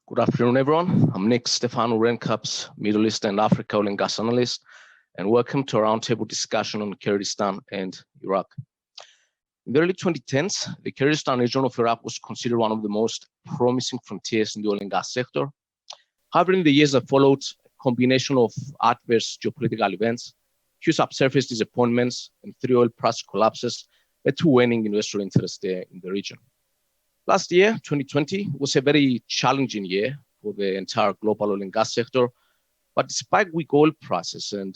Good afternoon, everyone. I'm Nick Stefanou, RENCAP's Middle East and Africa oil and gas analyst, and welcome to a roundtable discussion on Kurdistan and Iraq. In the early 2010s, the Kurdistan region of Iraq was considered one of the most promising frontiers in the oil and gas sector. However, in the years that followed, a combination of adverse geopolitical events, huge subsurface disappointments, and three oil price collapses led to waning investor interest there in the region. Last year, 2020, was a very challenging year for the entire global oil and gas sector. But despite weak oil prices and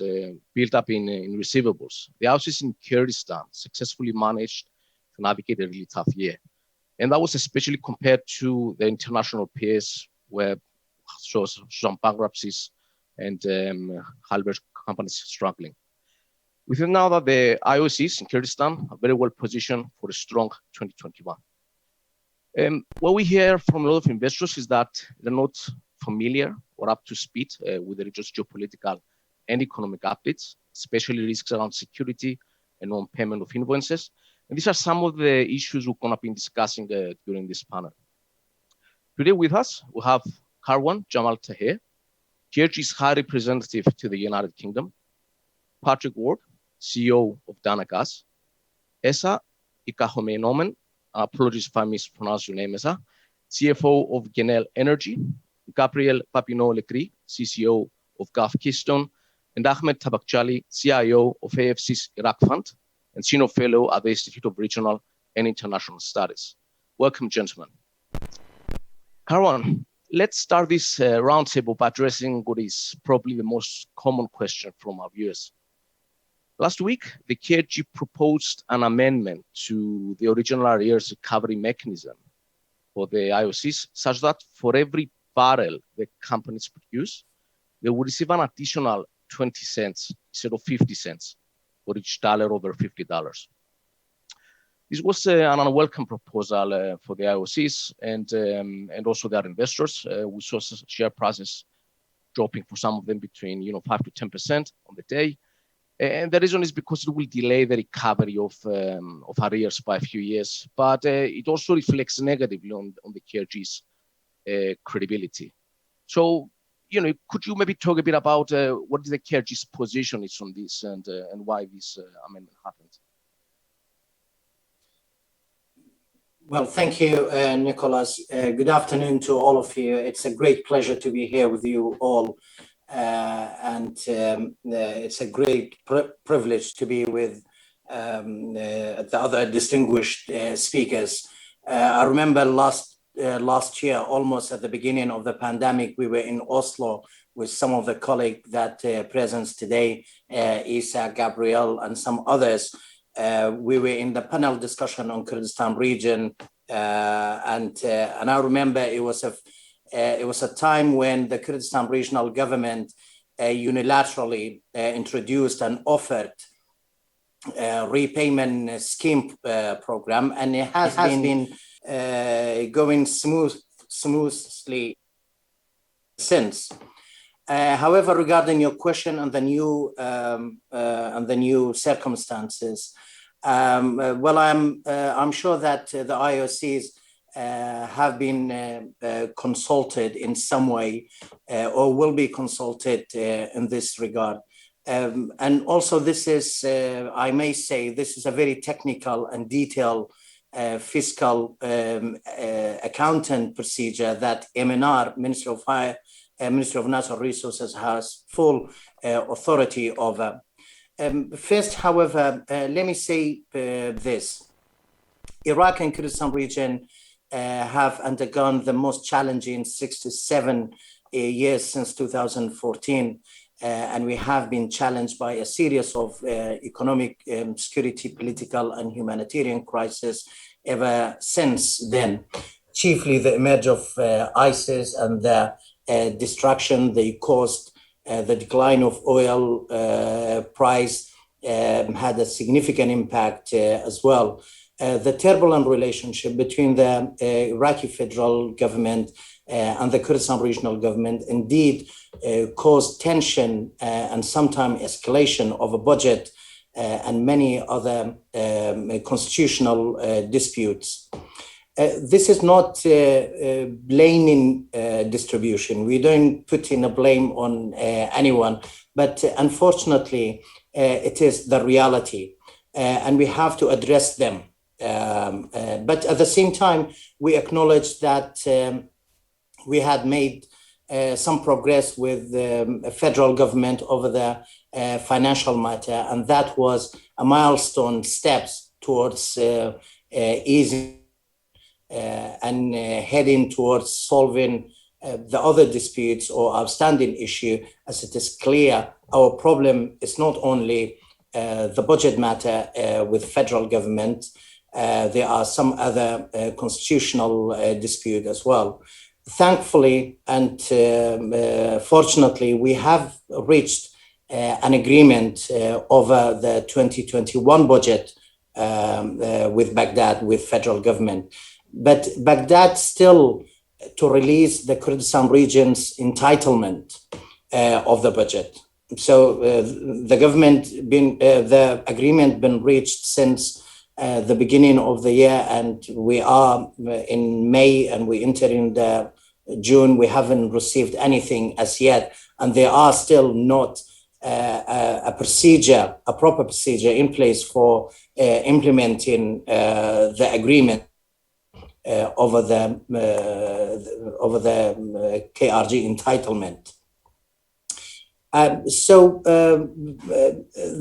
built up in receivables, the houses in Kurdistan successfully managed to navigate a really tough year. And that was especially compared to the international peers where shows some bankruptcies and halberd companies struggling. We think now that the IOCs in Kurdistan are very well positioned for a strong 2021. What we hear from a lot of investors is that they're not familiar or up to speed with the region's geopolitical and economic updates, especially risks around security and non-payment of invoices. And these are some of the issues we're going to be discussing during this panel. Today with us, we have Karwan Jamal Tahir, KRG's High Representative to the United Kingdom, Patrick Ward, CEO of Dana Gas, Esa Ikaheimonen, apologies if I mispronounce your name, Esa, CFO of Genel Energy, Gabriel Papineau-Legris, CCO of Keystone, and Ahmed Tabaqchali, CIO of AFC's Iraq Fund and Senior Fellow at the Institute of Regional and International Studies. Welcome, gentlemen. Karwan, let's start this roundtable by addressing what is probably the most common question from our viewers. Last week, the KRG proposed an amendment to the original arrears recovery mechanism for the IOCs, such that for every barrel the companies produce, they will receive an additional 20 cents instead of 50 cents for each dollar over $50. This was an unwelcome proposal for the IOCs and also their investors. We saw share prices dropping for some of them between 5 to 10% on the day. And the reason is because it will delay the recovery of arrears by a few years, but it also reflects negatively on the KRG's credibility. So, could you maybe talk a bit about what is the KRG's position is on this and why this amendment happened? Well, thank you, Nikolas. Good afternoon to all of you. It's a great pleasure to be here with you all. It's a great privilege to be with the other distinguished speakers. I remember last year, almost at the beginning of the pandemic, we were in Oslo with some of the colleagues that present today, Isa, Gabriel, and some others. We were in the panel discussion on Kurdistan region, and I remember it was a time when the Kurdistan regional government unilaterally introduced and offered a repayment scheme program, and it has been going smoothly since. However, regarding your question on the new circumstances, I'm sure that the IOCs have been consulted in some way or will be consulted in this regard. And also this is, I may say, this is a very technical and detailed fiscal accountant procedure that MNR, Ministry of Natural Resources, has full authority over. First, however, let me say this. Iraq and Kurdistan region have undergone the most challenging 6 to 7 years since 2014, and we have been challenged by a series of economic, security, political, and humanitarian crises ever since then. Chiefly the emerge of ISIS and the destruction they caused, the decline of oil price had a significant impact as well. The turbulent relationship between the Iraqi federal government and the Kurdistan regional government indeed caused tension and sometimes escalation of a budget and many other constitutional disputes. this is not blaming distribution. We don't put in a blame on anyone, but unfortunately, it is the reality, and we have to address them. But at the same time, we acknowledge that we had made some progress with the federal government over the financial matter, and that was a milestone steps towards easing and heading towards solving the other disputes or outstanding issue. As it is clear, our problem is not only the budget matter with federal government. There are some other constitutional dispute as well. Thankfully and fortunately, we have reached an agreement over the 2021 budget with Baghdad, with federal government. But Baghdad still to release the Kurdistan region's entitlement of the budget. So the agreement been reached since the beginning of the year, and we are in May and we enter in the June. We haven't received anything as yet, and there are still not a proper procedure in place for implementing the agreement over the KRG entitlement. So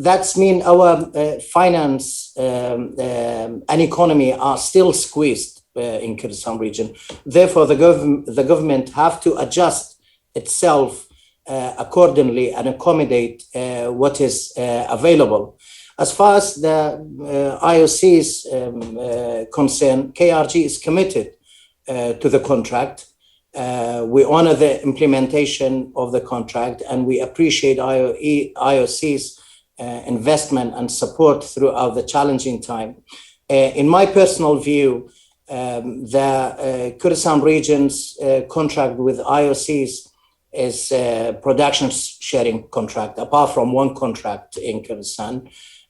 that's mean our finance and economy are still squeezed in Kurdistan region. Therefore, the government have to adjust itself accordingly and accommodate what is available. As far as the IOC's concern, KRG is committed to the contract. We honor the implementation of the contract, and we appreciate IOC's investment and support throughout the challenging time. In my personal view, the Kurdistan region's contract with IOC's is a production sharing contract, apart from one contract in Kurdistan.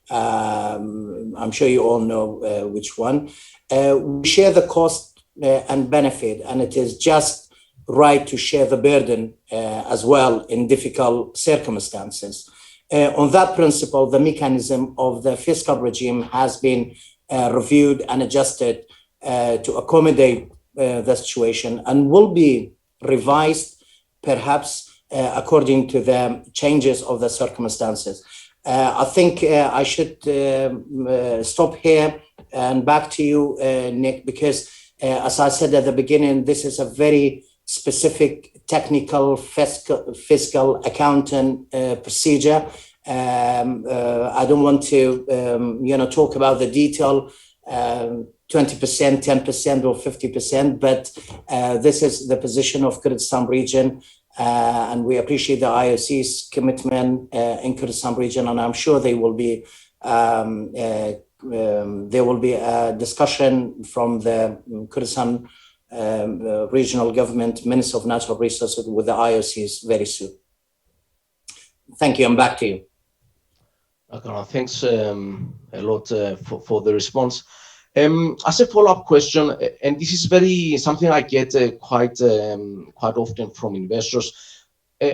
I'm sure you all know which one. We share the cost and benefit, and it is just right to share the burden as well in difficult circumstances. On that principle, the mechanism of the fiscal regime has been reviewed and adjusted to accommodate the situation, and will be revised perhaps according to the changes of the circumstances. I think I should stop here and back to you, Nick, because as I said at the beginning, this is a very specific technical fiscal accountant procedure. I don't want to talk about the detail, 20%, 10% or 50%, but this is the position of Kurdistan region, and we appreciate the IOC's commitment in Kurdistan region, and I'm sure there will be a discussion from the Kurdistan regional government, Minister of Natural Resources, with the IOCs very soon. Thank you, and back to you. Okay, thanks a lot for the response. As a follow-up question, and this is something I get quite often from investors.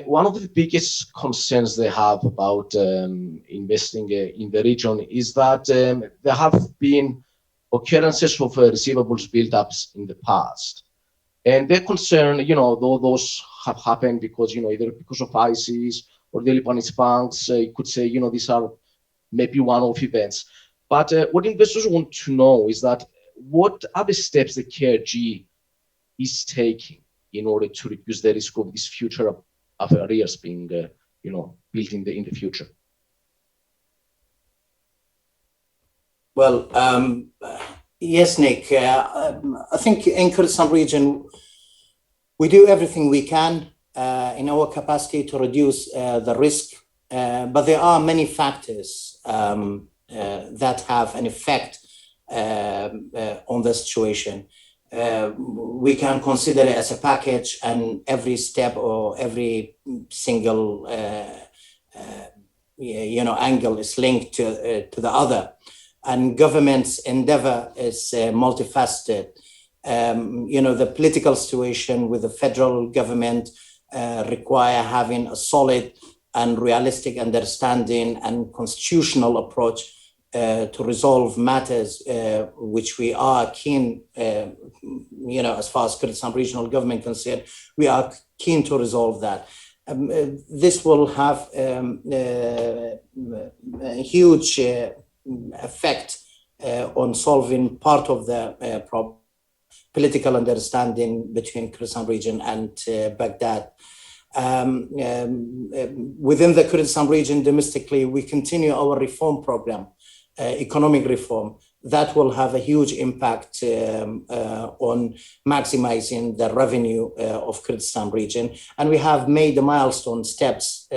One of the biggest concerns they have about investing in the region is that there have been occurrences of receivables build-ups in the past, and they're concerned, though those have happened because, either because of ISIS or the Lebanese banks, you could say, these are maybe one-off events. But what investors want to know is that what are the steps the KRG is taking in order to reduce the risk of this future of arrears being, built in the future? Well, yes, Nick. I think in Kurdistan region, we do everything we can in our capacity to reduce the risk, but there are many factors that have an effect on the situation. We can consider it as a package, and every step or every single angle is linked to the other. And government's endeavor is multifaceted. The political situation with the federal government require having a solid and realistic understanding and constitutional approach to resolve matters, which we are keen, as far as Kurdistan Regional Government concerned, we are keen to resolve that. This will have a huge effect on solving part of the problem, political understanding between Kurdistan region and Baghdad. Within the Kurdistan region domestically, we continue our reform program, economic reform, that will have a huge impact on maximizing the revenue of Kurdistan region. And we have made the milestone steps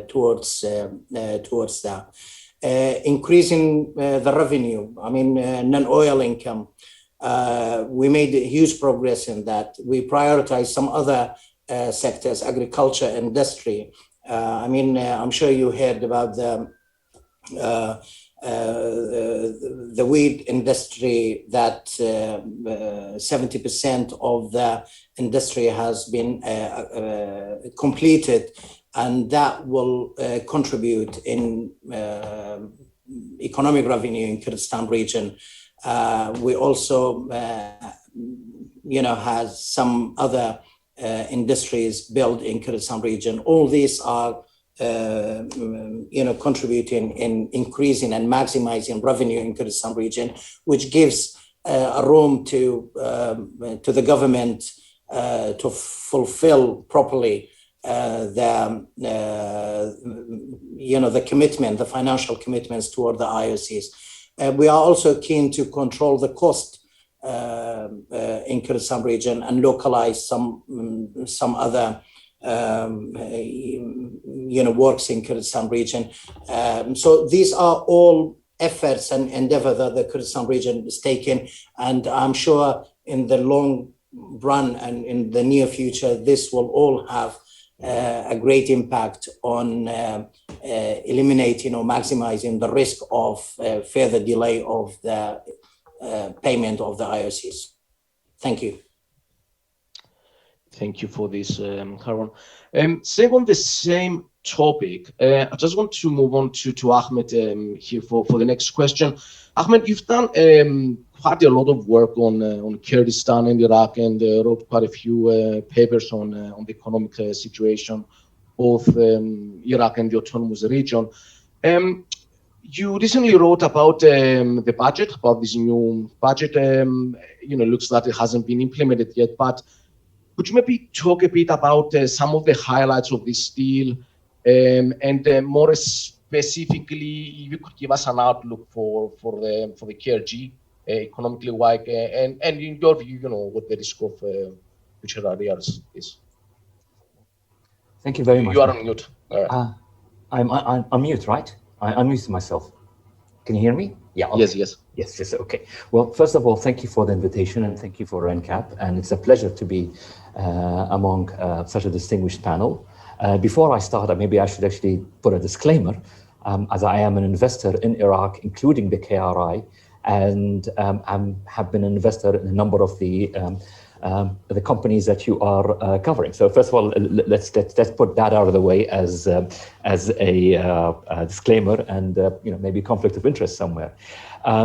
towards that. Increasing the revenue, non-oil income, we made huge progress in that. We prioritize some other sectors, agriculture, industry. I'm sure you heard about the wheat industry, that 70% of the industry has been completed, and that will contribute in economic revenue in Kurdistan region. We also, has some other industries built in Kurdistan region. All these are contributing in increasing and maximizing revenue in Kurdistan region, which gives a room to the government to fulfill properly the commitment, the financial commitments toward the IOCs. We are also keen to control the cost in Kurdistan region and localize some other works in Kurdistan region. So these are all efforts and endeavor that the Kurdistan region is taking, and I'm sure in the long run and in the near future, this will all have a great impact on eliminating or maximizing the risk of further delay of the payment of the IOCs. Thank you. Thank you for this, Karwan. Staying on the same topic, I just want to move on to Ahmed here for the next question. Ahmed, you've done quite a lot of work on Kurdistan and Iraq, and wrote quite a few papers on the economic situation, both Iraq and the autonomous region. You recently wrote about the budget, about this new budget. Looks like it hasn't been implemented yet, but could you maybe talk a bit about some of the highlights of this deal, and more specifically, if you could give us an outlook for the KRG, economically wide, and in your view, what the risk of future areas is. Thank you very much. You are on mute. I'm mute, right? I unmuted myself. Can you hear me? Yeah. Okay. Yes. Okay. Well, first of all, thank you for the invitation, and thank you for RENCAP, and it's a pleasure to be among such a distinguished panel. Before I start, maybe I should actually put a disclaimer, as I am an investor in Iraq, including the KRI, and have been an investor in a number of the companies that you are covering. So first of all, let's put that out of the way as a disclaimer, and maybe conflict of interest somewhere.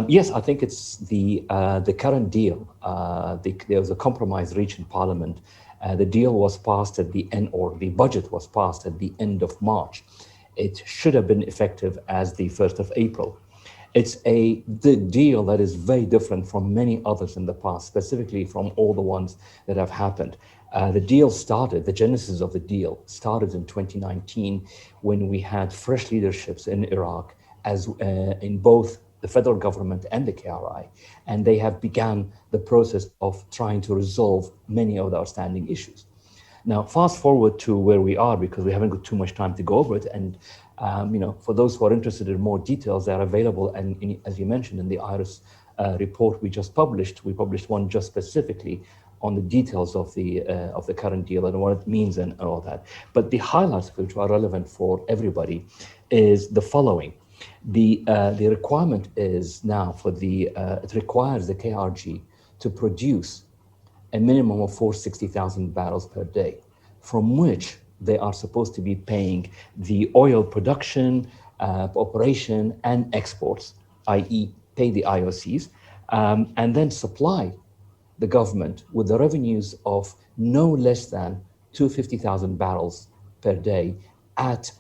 Yes, I think it's the current deal. There was a compromise reached in Parliament. The deal was passed at the end, or the budget was passed at the end of March. It should have been effective as the 1st of April. It's the deal that is very different from many others in the past, specifically from all the ones that have happened. The genesis of the deal started in 2019, when we had fresh leaderships in Iraq, as in both the federal government and the KRI, and they have begun the process of trying to resolve many of the outstanding issues. Now, fast forward to where we are, because we haven't got too much time to go over it, and for those who are interested in more details, they are available. And as you mentioned, in the IRIS report we just published, we published one just specifically on the details of the current deal and what it means and all that. But the highlights which are relevant for everybody is the following. The requirement is now it requires the KRG to produce a minimum of 460,000 barrels per day, from which they are supposed to be paying the oil production, operation, and exports, i.e. pay the IOCs, and then supply the government with the revenues of no less than 250,000 barrels per day at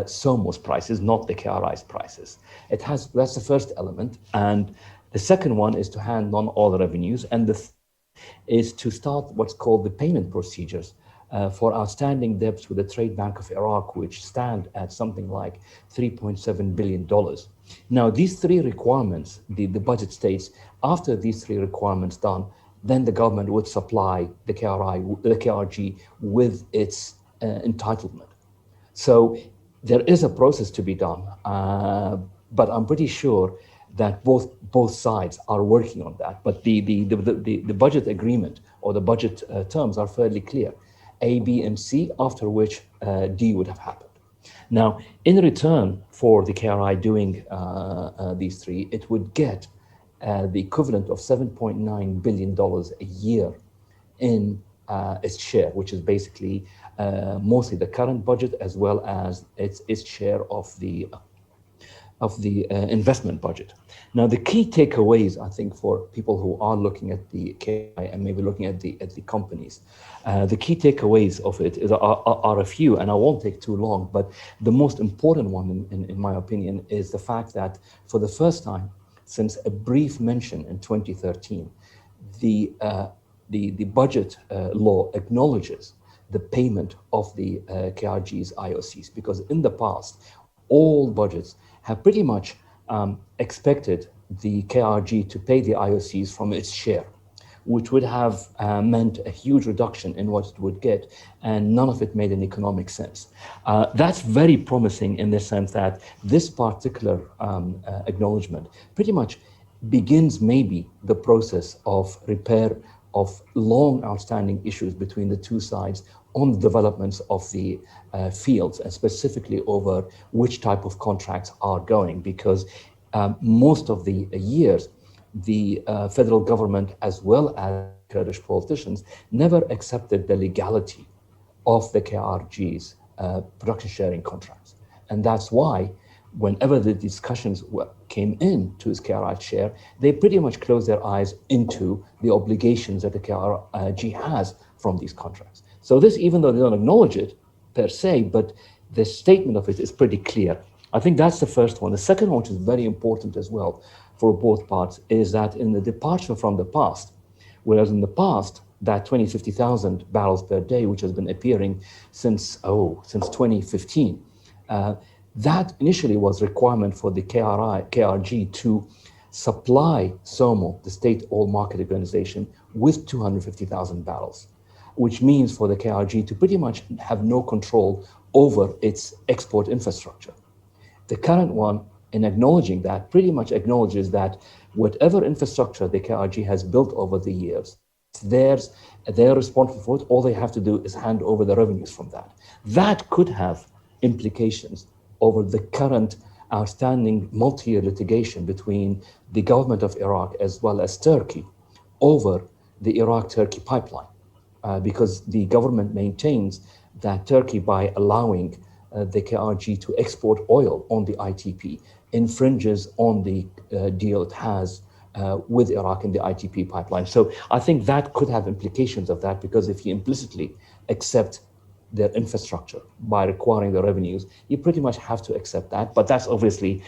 SOMO's prices, not the KRI's prices. That's the first element. And the second one is to hand on all the revenues. And the is to start what's called the payment procedures for outstanding debts with the Trade Bank of Iraq, which stand at something like $3.7 billion. Now, these three requirements, the budget states, after these three requirements done, then the government would supply the KRG with its entitlement. So there is a process to be done, but I'm pretty sure that both sides are working on that. But the budget agreement or the budget terms are fairly clear: A, B, and C, after which D would have happened. Now, in return for the KRI doing these three, it would get the equivalent of $7.9 billion a year in its share, which is basically mostly the current budget as well as its share of the investment budget. Now, the key takeaways, I think, for people who are looking at the KRI and maybe looking at the companies, the key takeaways of it are a few, and I won't take too long, but the most important one, in my opinion, is the fact that for the first time since a brief mention in 2013, the budget law acknowledges the payment of the KRG's IOCs, because in the past, all budgets have pretty much expected the KRG to pay the IOCs from its share, which would have meant a huge reduction in what it would get, and none of it made an economic sense. That's very promising in the sense that this particular acknowledgement pretty much begins maybe the process of repair of long outstanding issues between the two sides on the developments of the fields, and specifically over which type of contracts are going, because most of the years, the federal government as well as Kurdish politicians never accepted the legality of the KRG's production sharing contracts. And that's why whenever the discussions came in to his KRI share, they pretty much closed their eyes into the obligations that the KRG has from these contracts. So this, even though they don't acknowledge it per se, but the statement of it is pretty clear. I think that's the first one. The second one, which is very important as well for both parts, is that in the departure from the past, whereas in the past, that 50,000 barrels per day, which has been appearing since 2015, that initially was requirement for the KRG to supply SOMO, the State Oil Market Organization, with 250,000 barrels, which means for the KRG to pretty much have no control over its export infrastructure. The current one, in acknowledging that, pretty much acknowledges that whatever infrastructure the KRG has built over the years, they're responsible for it. All they have to do is hand over the revenues from that. That could have implications over the current outstanding multi-year litigation between the government of Iraq as well as Turkey over the Iraq-Turkey pipeline, because the government maintains that Turkey, by allowing the KRG to export oil on the ITP, infringes on the deal it has with Iraq in the ITP pipeline. So I think that could have implications of that, because if you implicitly accept their infrastructure by requiring the revenues, you pretty much have to accept that. But that's obviously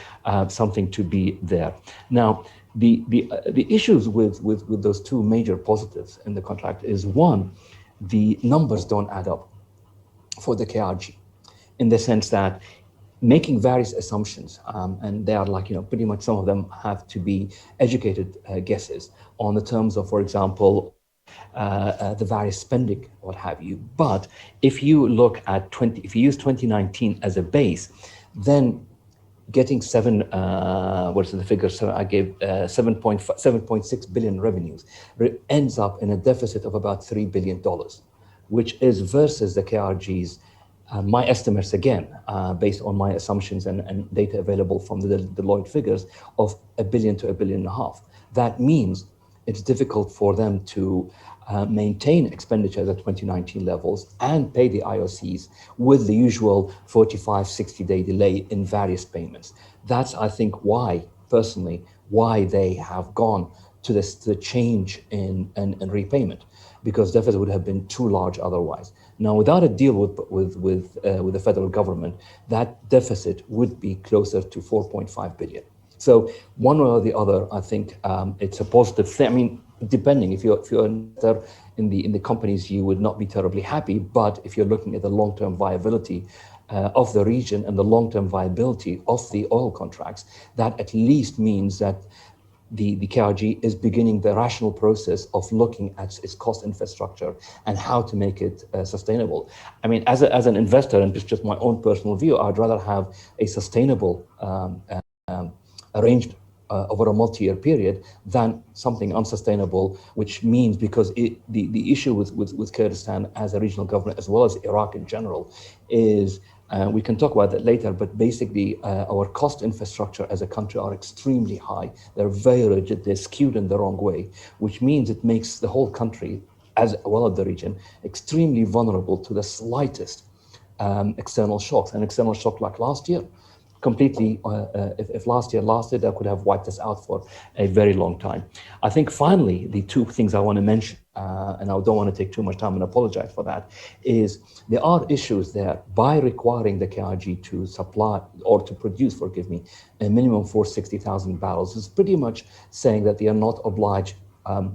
something to be there. Now, the issues with those two major positives in the contract is, one, the numbers don't add up for the KRG, in the sense that making various assumptions, and they are pretty much some of them have to be educated guesses on the terms of, for example, the various spending, what have you. But if you look at if you use 2019 as a base, then getting what's the figure? So I gave 7.6 billion revenues ends up in a deficit of about $3 billion, which is versus the KRG's, my estimates again, based on my assumptions and data available from the Deloitte figures, of $1 billion to $1.5 billion. That means it's difficult for them to maintain expenditures at 2019 levels and pay the IOCs with the usual 45, 60-day delay in various payments. That's, I think, why, personally, why they have gone to the change in repayment, because deficit would have been too large otherwise. Now, without a deal with the federal government, that deficit would be closer to 4.5 billion. So one way or the other, I think it's a positive thing. I mean, depending, if you're in the companies, you would not be terribly happy. But if you're looking at the long-term viability of the region and the long-term viability of the oil contracts, that at least means that the KRG is beginning the rational process of looking at its cost infrastructure and how to make it sustainable. I mean, as an investor, and just my own personal view, I'd rather have a sustainable arrangement over a multi-year period than something unsustainable, which means, because the issue with Kurdistan as a regional government, as well as Iraq in general, is we can talk about that later, but basically our cost infrastructure as a country are extremely high. They're very rigid, they're skewed in the wrong way, which means it makes the whole country, as well as the region, extremely vulnerable to the slightest external shocks. An external shock like last year, completely, if last year lasted, that could have wiped us out for a very long time. I think finally, the two things I want to mention, and I don't want to take too much time and apologize for that, is there are issues there by requiring the KRG to supply, or to produce, forgive me, a minimum 460,000 barrels. It's pretty much saying that they are not obliged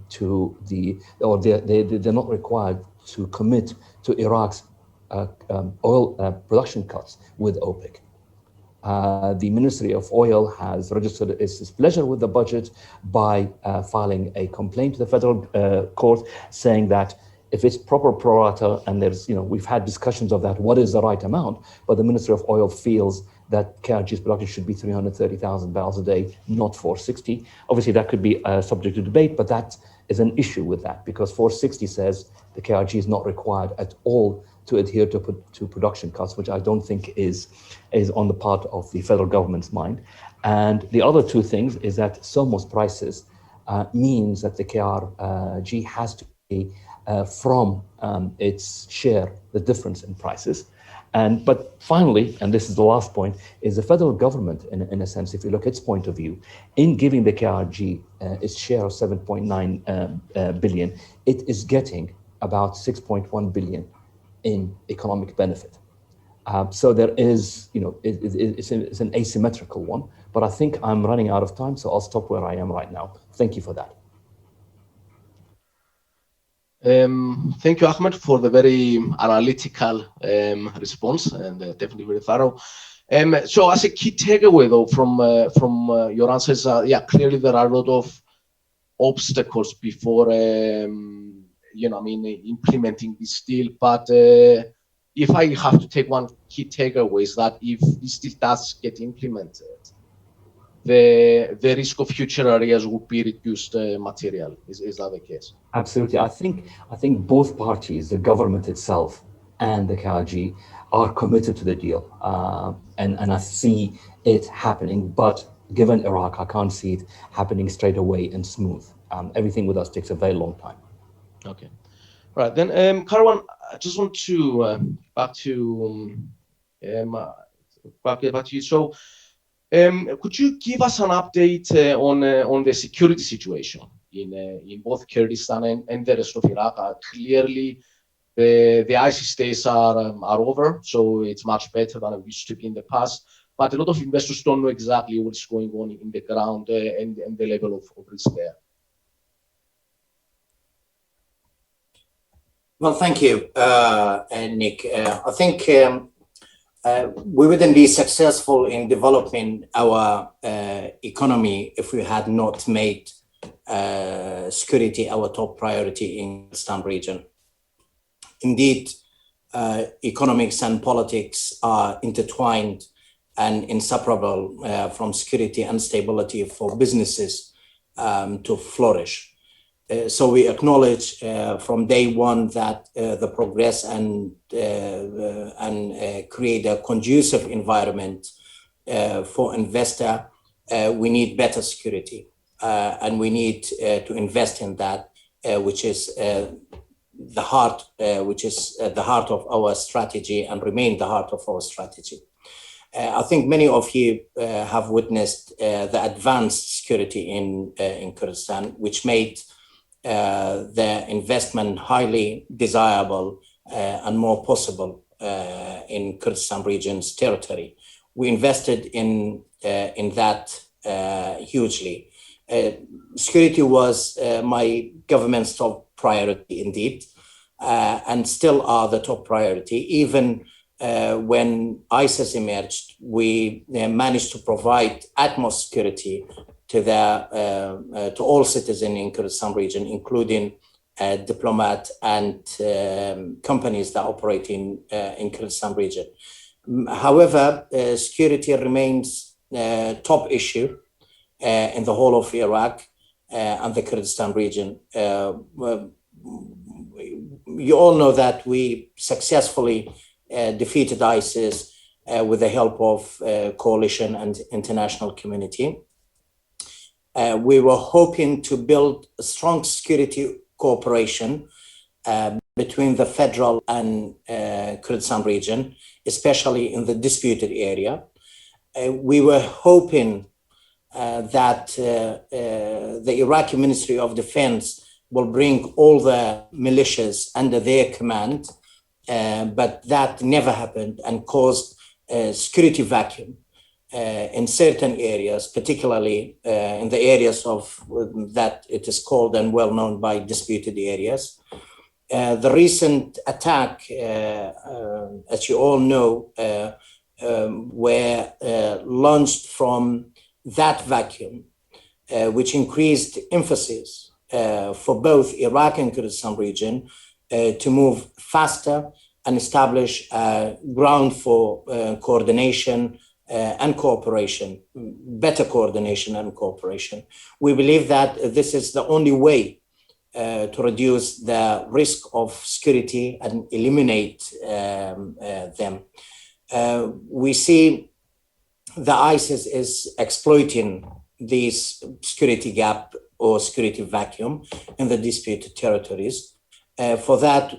to they're not required to commit to Iraq's oil production cuts with OPEC. The Ministry of Oil has registered its displeasure with the budget by filing a complaint to the federal court, saying that if it's proper pro rata, and there's, we've had discussions of that, what is the right amount, but the Ministry of Oil feels that KRG's production should be 330,000 barrels a day, not 460. Obviously, that could be subject to debate, but that is an issue with that, because 460 says the KRG is not required at all to adhere to production cuts, which I don't think is on the part of the federal government's mind. And the other two things is that SOMOS prices means that the KRG has to pay from its share the difference in prices. But finally, and this is the last point, is the federal government, in a sense, if you look at its point of view, in giving the KRG its share of 7.9 billion, it is getting about 6.1 billion in economic benefit. So there is, it's an asymmetrical one, but I think I'm running out of time, so I'll stop where I am right now. Thank you for that. Thank you, Ahmed, for the very analytical response, and definitely very thorough. So as a key takeaway, though, from your answers, clearly there are a lot of obstacles before implementing this deal. But if I have to take one key takeaway, is that if this deal does get implemented, the risk of future areas will be reduced materially. Is that the case? Absolutely. I think both parties, the government itself and the KRG, are committed to the deal, and I see it happening. But given Iraq, I can't see it happening straight away and smooth. Everything with us takes a very long time. Okay, right then, Karwan, I just want to back to you. So, could you give us an update on the security situation in both Kurdistan and the rest of Iraq? Clearly, the ISIS days are over, so it's much better than it used to be in the past. But a lot of investors don't know exactly what's going on in the ground and the level of risk there. Well, thank you, Nick. I think we wouldn't be successful in developing our economy if we had not made security our top priority in the Kurdistan region. Indeed, economics and politics are intertwined and inseparable from security and stability for businesses to flourish. So we acknowledge from day one that the progress and create a conducive environment for investor, we need better security. and we need to invest in that, which is the heart of our strategy and remain the heart of our strategy. I think many of you have witnessed the advanced security in Kurdistan, which made the investment highly desirable and more possible in Kurdistan region's territory. We invested in that hugely. Security was my government's top priority indeed, and still are the top priority. Even when ISIS emerged, we managed to provide utmost security to all citizens in Kurdistan region, including diplomats and companies that operate in Kurdistan region. However, security remains top issue in the whole of Iraq and the Kurdistan region. You all know that we successfully defeated ISIS with the help of coalition and international community. We were hoping to build a strong security cooperation between the federal and Kurdistan region, especially in the disputed area. We were hoping that the Iraqi Ministry of Defense will bring all the militias under their command, but that never happened and caused a security vacuum in certain areas, particularly in the areas of that it is called and well known by disputed areas. The recent attack, as you all know, were launched from that vacuum, which increased emphasis for both Iraq and Kurdistan region to move faster and establish ground for coordination and cooperation, better coordination and cooperation. We believe that this is the only way to reduce the risk of security and eliminate them. We see the ISIS is exploiting this security gap or security vacuum in the disputed territories. For that,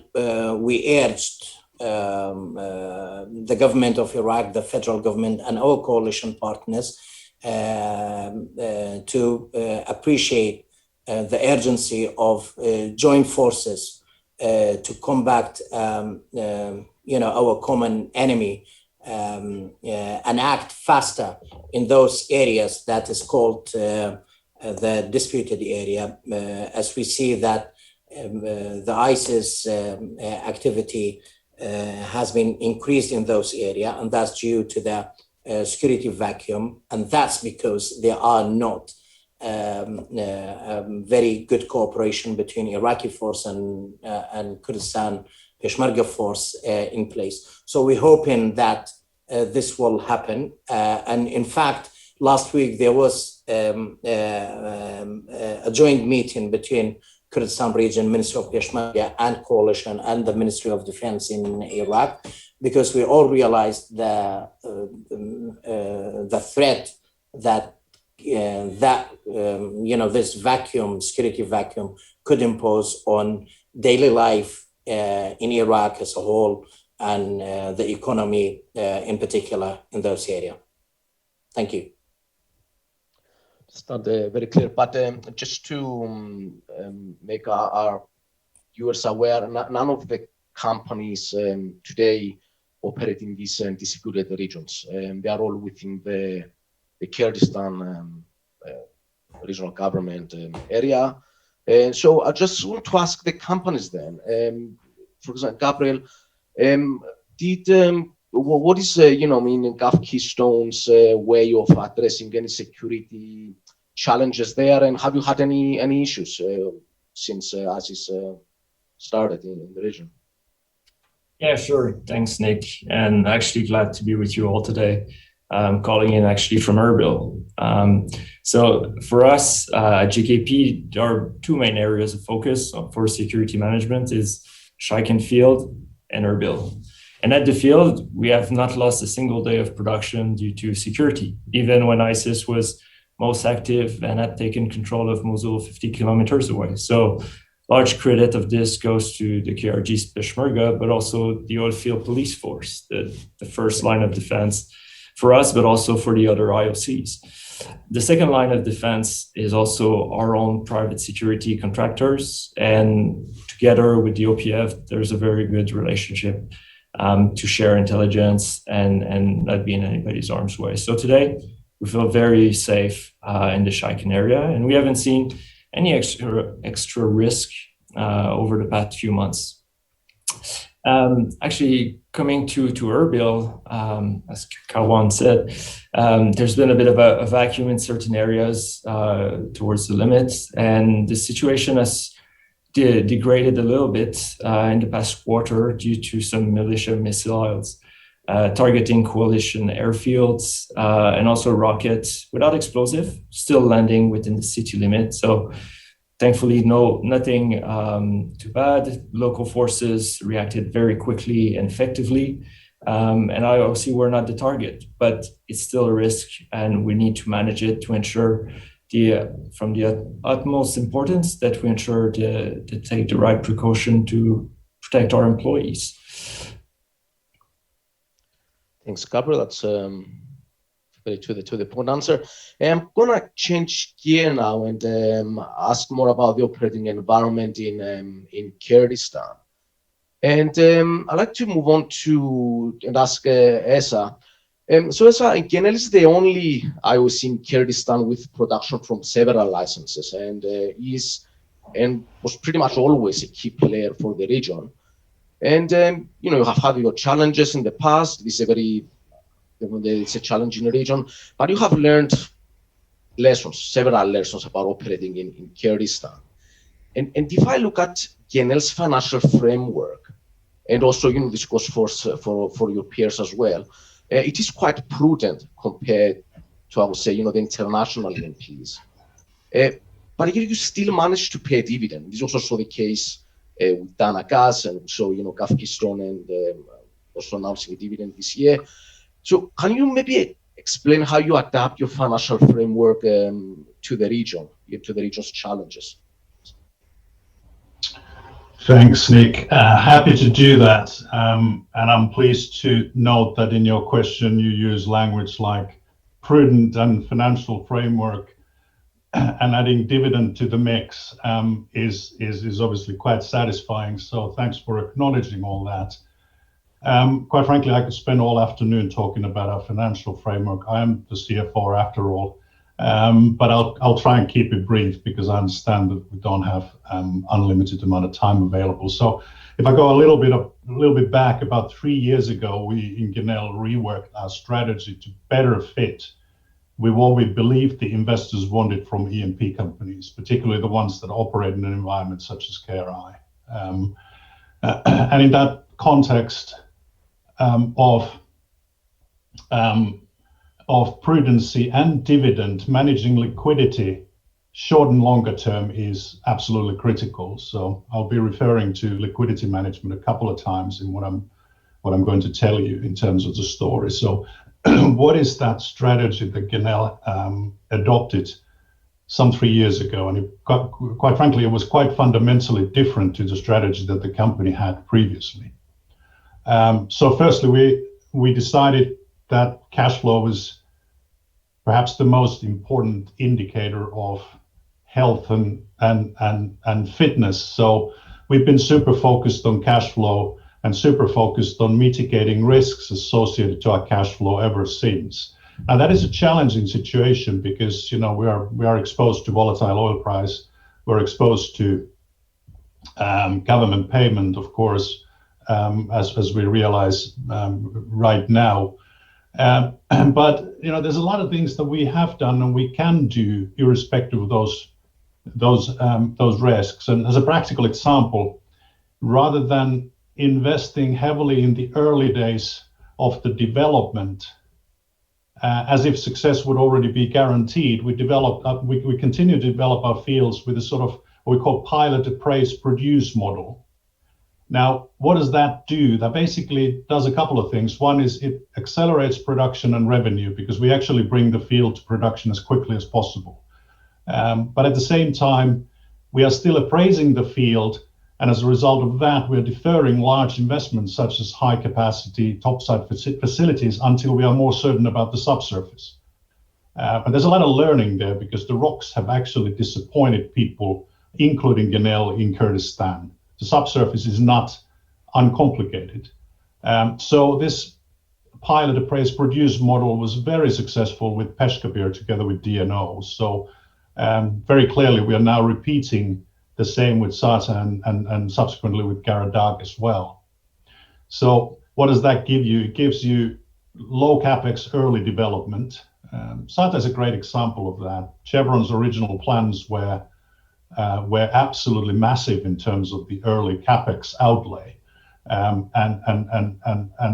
we urged the government of Iraq, the federal government, and our coalition partners to appreciate the urgency of joint forces to combat, our common enemy and act faster in those areas that is called the disputed area, as we see that the ISIS activity has been increased in those areas, and that's due to the security vacuum, and that's because there are not very good cooperation between Iraqi force and Kurdistan Peshmerga force in place. So we're hoping that this will happen. And in fact, last week there was a joint meeting between Kurdistan region, Ministry of Peshmerga and coalition and the Ministry of Defense in Iraq, because we all realized the threat that this vacuum, security vacuum, could impose on daily life in Iraq as a whole and the economy in particular in those areas. Thank you. It's not very clear, but just to make our viewers aware, none of the companies today operate in these disputed regions. They are all within the Kurdistan regional government area. And so I just want to ask the companies then, for example, Gabriel, what is, Gulf Keystone's way of addressing any security challenges there? And have you had any issues since ISIS started in the region? Yeah, sure. Thanks, Nick. And actually glad to be with you all today. I'm calling in actually from Erbil. So for us at GKP, there are two main areas of focus for security management is Shaiken Field and Erbil. And at the field, we have not lost a single day of production due to security. Even when ISIS was most active and had taken control of Mosul 50 kilometers away. So large credit of this goes to the KRG's Peshmerga, but also the oil field police force, the first line of defense for us, but also for the other IOCs. The second line of defense is also our own private security contractors. And together with the OPF, there's a very good relationship to share intelligence and not be in anybody's arm's way. So today, we feel very safe in the Shaikan area, and we haven't seen any extra risk over the past few months. Actually, coming to Erbil, as Karwan said, there's been a bit of a vacuum in certain areas towards the limits, and the situation has degraded a little bit in the past quarter due to some militia missiles targeting coalition airfields and also rockets without explosive, still landing within the city limit. So thankfully, nothing too bad. Local forces reacted very quickly and effectively. And IOC were not the target, but it's still a risk, and we need to manage it to ensure from the utmost importance that we ensure to take the right precaution to protect our employees. Thanks, Gabriel. That's very to the point answer. I'm gonna change gear now and ask more about the operating environment in Kurdistan. And I'd like to move on and ask Esa. So Esa, Genel is the only IOC in Kurdistan with production from several licenses, and was pretty much always a key player for the region. And you have had your challenges in the past. This is it's a challenging region, but you have learned several lessons about operating in Kurdistan. And if I look at Genel's financial framework, and also this goes for your peers as well, it is quite prudent compared to, I would say, the international MPs. But you still manage to pay a dividend. This is also the case with Dana Gas, and so Keystone, and also announcing a dividend this year. So can you maybe explain how you adapt your financial framework to the region, to the region's challenges? Thanks, Nick. Happy to do that. And I'm pleased to note that in your question, you use language like prudent and financial framework, and adding dividend to the mix is obviously quite satisfying. So thanks for acknowledging all that. Quite frankly, I could spend all afternoon talking about our financial framework. I am the CFO after all, but I'll try and keep it brief because I understand that we don't have unlimited amount of time available. So if I go a little bit back, about 3 years ago, we in Genel reworked our strategy to better fit with what we believed the investors wanted from E&P companies, particularly the ones that operate in an environment such as KRI. And in that context of prudency and dividend, managing liquidity, short and longer term, is absolutely critical. So I'll be referring to liquidity management a couple of times in what I'm going to tell you in terms of the story. So what is that strategy that Genel adopted some 3 years ago? And quite frankly, it was quite fundamentally different to the strategy that the company had previously. So firstly, we decided that cash flow was perhaps the most important indicator of health and fitness. So we've been super focused on cash flow and super focused on mitigating risks associated to our cash flow ever since. Now that is a challenging situation because we are exposed to volatile oil price. We're exposed to government payment, of course, as we realize right now. But there's a lot of things that we have done and we can do irrespective of those risks. And as a practical example, rather than investing heavily in the early days of the development, as if success would already be guaranteed, we continue to develop our fields with a sort of what we call pilot, appraise, produce model. Now, what does that do? That basically does a couple of things. One is it accelerates production and revenue because we actually bring the field to production as quickly as possible. But at the same time, we are still appraising the field, and as a result of that, we're deferring large investments such as high capacity topside facilities until we are more certain about the subsurface. But there's a lot of learning there because the rocks have actually disappointed people, including Genel in Kurdistan. The subsurface is not uncomplicated. So this pilot appraise produce model was very successful with Peshkabir together with DNO. So very clearly, we are now repeating the same with Sarta and subsequently with Garadag as well. So what does that give you? It gives you low capex early development. Sarta is a great example of that. Chevron's original plans were absolutely massive in terms of the early capex outlay, and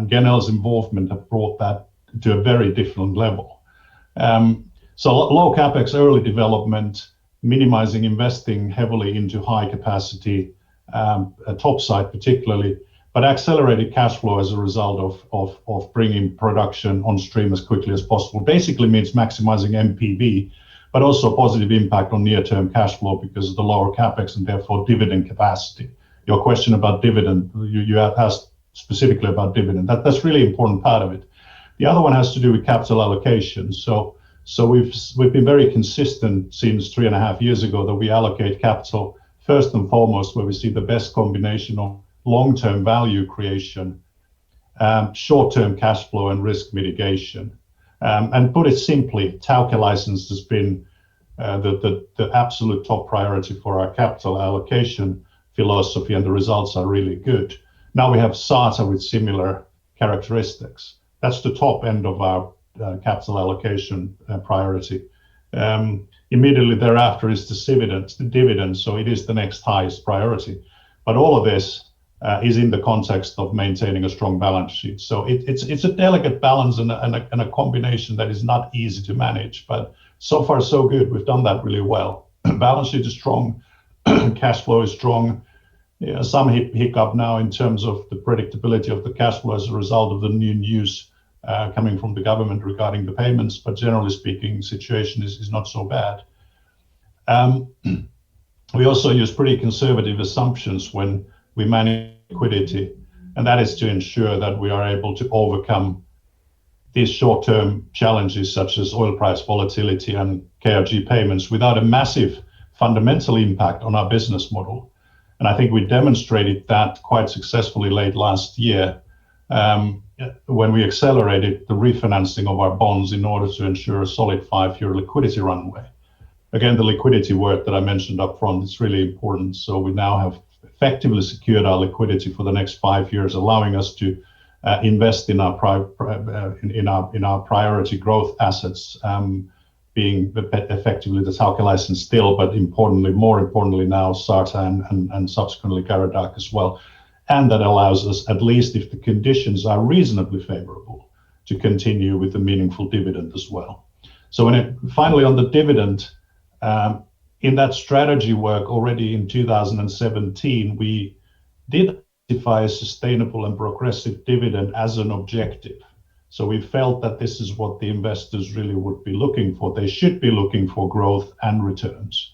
Genel's involvement have brought that to a very different level. So low capex early development, minimizing investing heavily into high capacity topside particularly, but accelerated cash flow as a result of bringing production on stream as quickly as possible. Basically means maximizing MPV, but also positive impact on near-term cash flow because of the lower capex and therefore dividend capacity. Your question about dividend, you asked specifically about dividend. That's really important part of it. The other one has to do with capital allocation. So we've been very consistent since 3.5 years ago that we allocate capital first and foremost where we see the best combination of long-term value creation, short-term cash flow and risk mitigation. And put it simply, Tauke license has been the absolute top priority for our capital allocation philosophy, and the results are really good. Now we have Sarta with similar characteristics. That's the top end of our capital allocation priority. Immediately thereafter is the dividend, so it is the next highest priority. But all of this is in the context of maintaining a strong balance sheet. So it's a delicate balance and a combination that is not easy to manage, but so far so good. We've done that really well. Balance sheet is strong, cash flow is strong. Yeah, some hiccup now in terms of the predictability of the cash flow as a result of the new news coming from the government regarding the payments, but generally speaking, situation is not so bad. We also use pretty conservative assumptions when we manage liquidity, and that is to ensure that we are able to overcome these short-term challenges such as oil price volatility and KRG payments without a massive fundamental impact on our business model. And I think we demonstrated that quite successfully late last year when we accelerated the refinancing of our bonds in order to ensure a solid 5-year liquidity runway. Again, the liquidity word that I mentioned up front is really important. So we now have effectively secured our liquidity for the next 5 years, allowing us to invest in our priority growth assets, being effectively the Tauke license still, but more importantly now Sarta and subsequently Garadag as well. And that allows us, at least if the conditions are reasonably favorable, to continue with a meaningful dividend as well. So finally on the dividend, in that strategy work already in 2017, we did identify a sustainable and progressive dividend as an objective. So we felt that this is what the investors really would be looking for. They should be looking for growth and returns.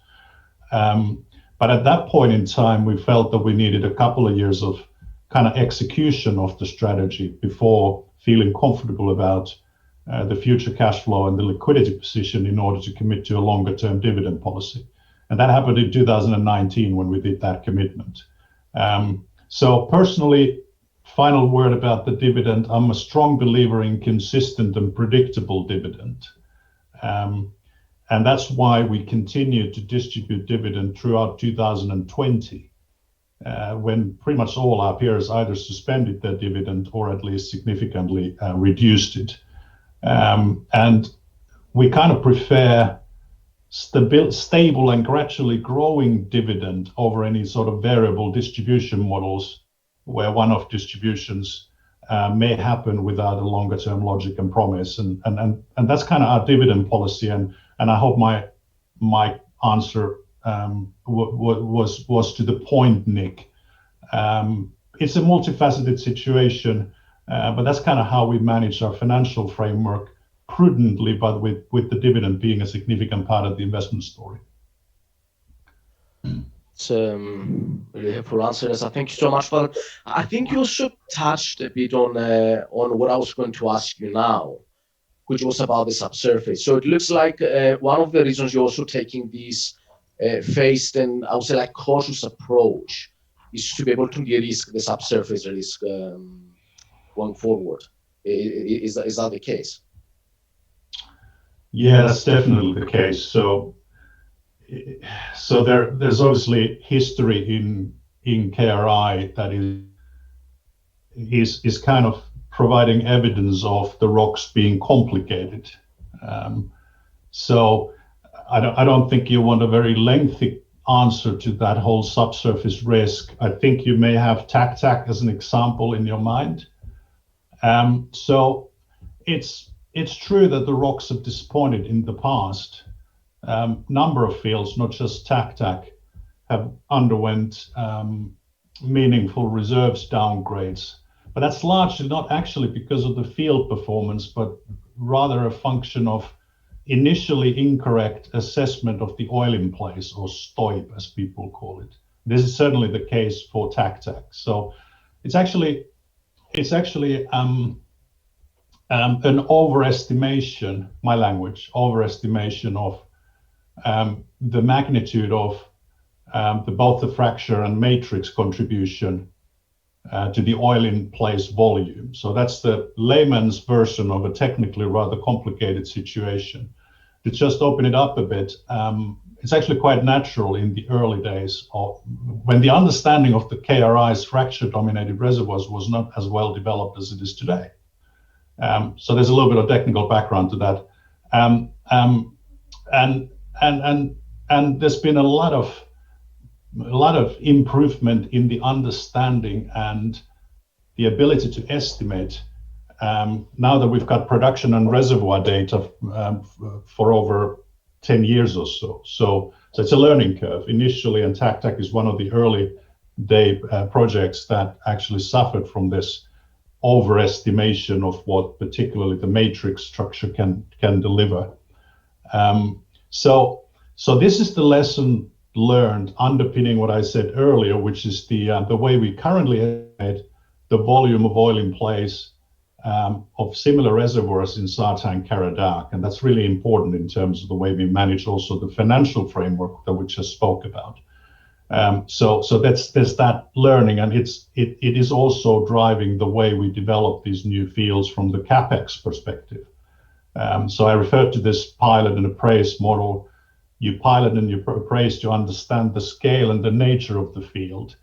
But at that point in time, we felt that we needed a couple of years of kind of execution of the strategy before feeling comfortable about the future cash flow and the liquidity position in order to commit to a longer term dividend policy. And that happened in 2019 when we did that commitment. So personally, final word about the dividend, I'm a strong believer in consistent and predictable dividend. And that's why we continue to distribute dividend throughout 2020, when pretty much all our peers either suspended their dividend or at least significantly reduced it. And we kind of prefer stable and gradually growing dividend over any sort of variable distribution models where one-off distributions may happen without a longer term logic and promise. And that's kind of our dividend policy. And I hope my answer was to the point, Nick. it's a multifaceted situation, but that's kind of how we manage our financial framework prudently, but with the dividend being a significant part of the investment story. It's really helpful answers. Thank you so much for that. I think you also touched a bit on what I was going to ask you now, which was about the subsurface. So it looks like one of the reasons you're also taking this phased and I would say like cautious approach is to be able to de-risk the subsurface risk going forward. Is that the case? Yeah, that's definitely the case. So there's obviously history in KRI that is kind of providing evidence of the rocks being complicated. So I don't think you want a very lengthy answer to that whole subsurface risk. I think you may have TAC as an example in your mind. So it's true that the rocks have disappointed in the past. Number of fields, not just TAC, have underwent meaningful reserves downgrades. But that's largely not actually because of the field performance, but rather a function of initially incorrect assessment of the oil in place, or STOIP as people call it. This is certainly the case for TAC. So it's actually an overestimation, my language, overestimation of the magnitude of both the fracture and matrix contribution to the oil in place volume. So that's the layman's version of a technically rather complicated situation. To just open it up a bit, it's actually quite natural in the early days of when the understanding of the KRI's fracture-dominated reservoirs was not as well developed as it is today. So there's a little bit of technical background to that, and there's been a lot of improvement in the understanding and the ability to estimate. Now that we've got production and reservoir data for over 10 years or so. So it's a learning curve initially, and TAC is one of the early day projects that actually suffered from this overestimation of what particularly the matrix structure can deliver. So this is the lesson learned underpinning what I said earlier, which is the way we currently estimate the volume of oil in place of similar reservoirs in Sarta and Karadak, and that's really important in terms of the way we manage also the financial framework that we just spoke about. So there's that learning, and it is also driving the way we develop these new fields from the CapEx perspective. So I referred to this pilot and appraise model. You pilot and you appraise to understand the scale and the nature of the field.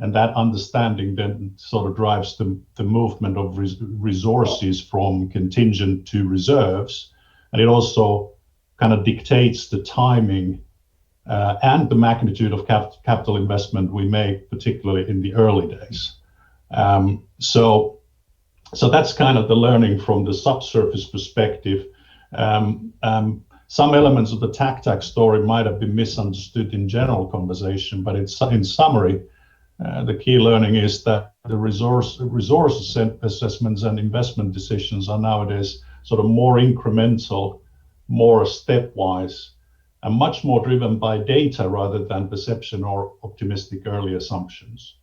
And that understanding then sort of drives the movement of resources from contingent to reserves. And it also kind of dictates the timing and the magnitude of capital investment we make, particularly in the early days. So that's kind of the learning from the subsurface perspective. Some elements of the TAC story might have been misunderstood in general conversation, but in summary, the key learning is that the resource assessments and investment decisions are nowadays sort of more incremental, more stepwise, and much more driven by data rather than perception or optimistic early assumptions.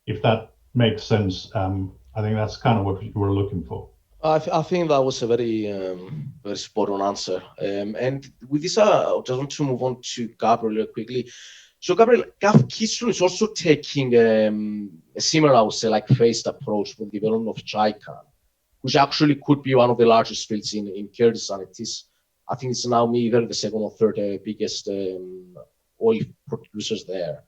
If that makes sense, I think that's kind of what you were looking for. I think that was a very spot on answer. And with this, I just want to move on to Gabriel quickly. So Gabriel, Keystone is also taking a similar, I would say, like phased approach for the development of Chaikan, which actually could be one of the largest fields in Kurdistan. It is, I think it's now either the second or third biggest oil producers there.